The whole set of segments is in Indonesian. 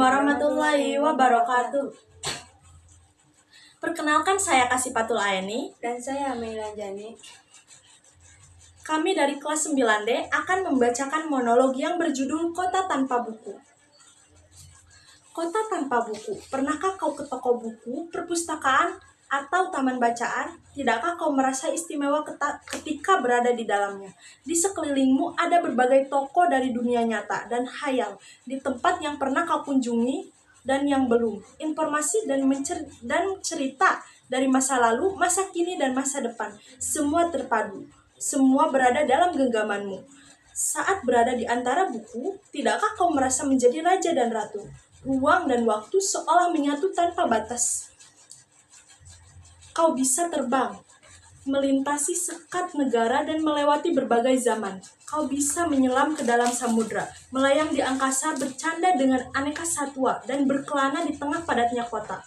warahmatullahi wabarakatuh. Perkenalkan, saya Kasipatul Aini. Dan saya Meila Jani. Kami dari kelas 9D akan membacakan monolog yang berjudul Kota Tanpa Buku. Kota tanpa buku. Pernahkah kau ke toko buku, perpustakaan, atau taman bacaan? Tidakkah kau merasa istimewa ketika berada di dalamnya? Di sekelilingmu ada berbagai toko dari dunia nyata dan khayal, di tempat yang pernah kau kunjungi dan yang belum. Informasi dan cerita dari masa lalu, masa kini, dan masa depan. Semua terpadu. Semua berada dalam genggamanmu. Saat berada di antara buku, tidakkah kau merasa menjadi raja dan ratu? Ruang dan waktu seolah menyatu tanpa batas. Kau bisa terbang, melintasi sekat negara dan melewati berbagai zaman. Kau bisa menyelam ke dalam samudra, melayang di angkasa, bercanda dengan aneka satwa, dan berkelana di tengah padatnya kota.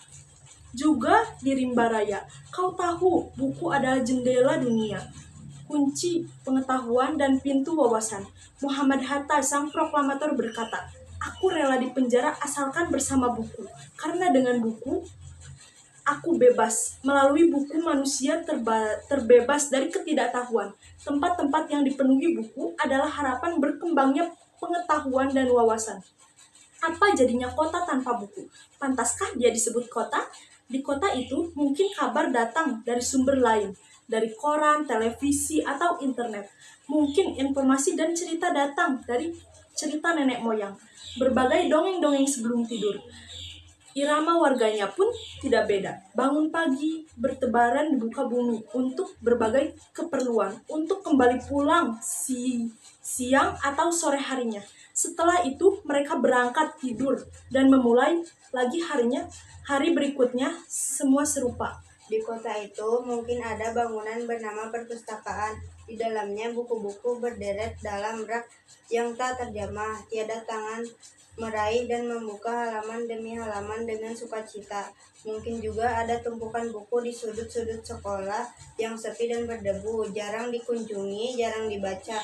Juga di rimba raya, kau tahu buku adalah jendela dunia, kunci pengetahuan dan pintu wawasan. Muhammad Hatta, sang proklamator, berkata, "Aku rela dipenjara asalkan bersama buku, karena dengan buku, aku bebas. Melalui buku, manusia terbebas dari ketidaktahuan. Tempat-tempat yang dipenuhi buku adalah harapan berkembangnya pengetahuan dan wawasan." Apa jadinya kota tanpa buku? Pantaskah dia disebut kota? Di kota itu, mungkin kabar datang dari sumber lain, dari koran, televisi, atau internet. Mungkin informasi dan cerita datang dari cerita nenek moyang, berbagai dongeng-dongeng sebelum tidur. Irama warganya pun tidak beda. Bangun pagi, bertebaran di muka bumi untuk berbagai keperluan, untuk kembali pulang siang atau sore harinya. Setelah itu mereka berangkat tidur dan memulai lagi hari berikutnya, semua serupa. Di kota itu mungkin ada bangunan bernama perpustakaan. Di dalamnya buku-buku berderet dalam rak yang tak terjamah. Tiada tangan meraih dan membuka halaman demi halaman dengan sukacita. Mungkin juga ada tumpukan buku di sudut-sudut sekolah yang sepi dan berdebu, jarang dikunjungi, jarang dibaca.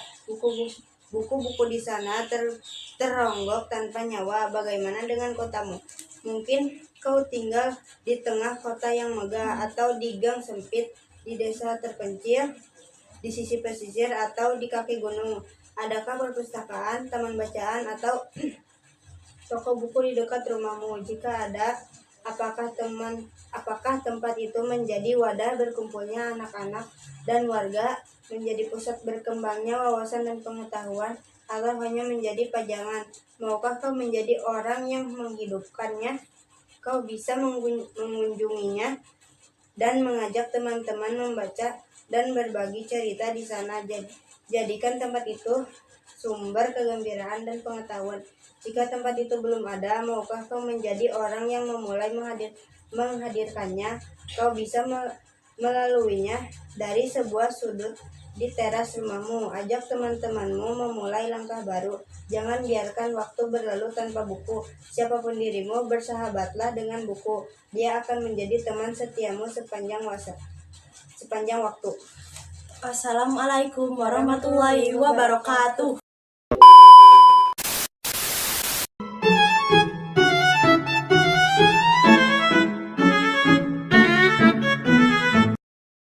Buku-buku di sana teronggok tanpa nyawa. Bagaimana dengan kotamu? Mungkin kau tinggal di tengah kota yang megah, atau di gang sempit, di desa terpencil, di sisi pesisir, atau di kaki gunung. Adakah perpustakaan, taman bacaan, atau toko buku di dekat rumahmu? Jika ada, apakah tempat itu menjadi wadah berkumpulnya anak-anak dan warga, menjadi pusat berkembangnya wawasan dan pengetahuan, atau hanya menjadi pajangan? Maukah kau menjadi orang yang menghidupkannya? Kau bisa mengunjunginya dan mengajak teman-teman membaca dan berbagi cerita di sana. Jadikan tempat itu sumber kegembiraan dan pengetahuan. Jika tempat itu belum ada, maukah kau menjadi orang yang memulai menghadirkannya? Kau bisa melaluinya dari sebuah sudut di teras rumahmu. Ajak teman-temanmu memulai langkah baru. Jangan biarkan waktu berlalu tanpa buku. Siapapun dirimu, bersahabatlah dengan buku. Dia akan menjadi teman setiamu sepanjang waktu. Wassalamualaikum warahmatullahi wabarakatuh.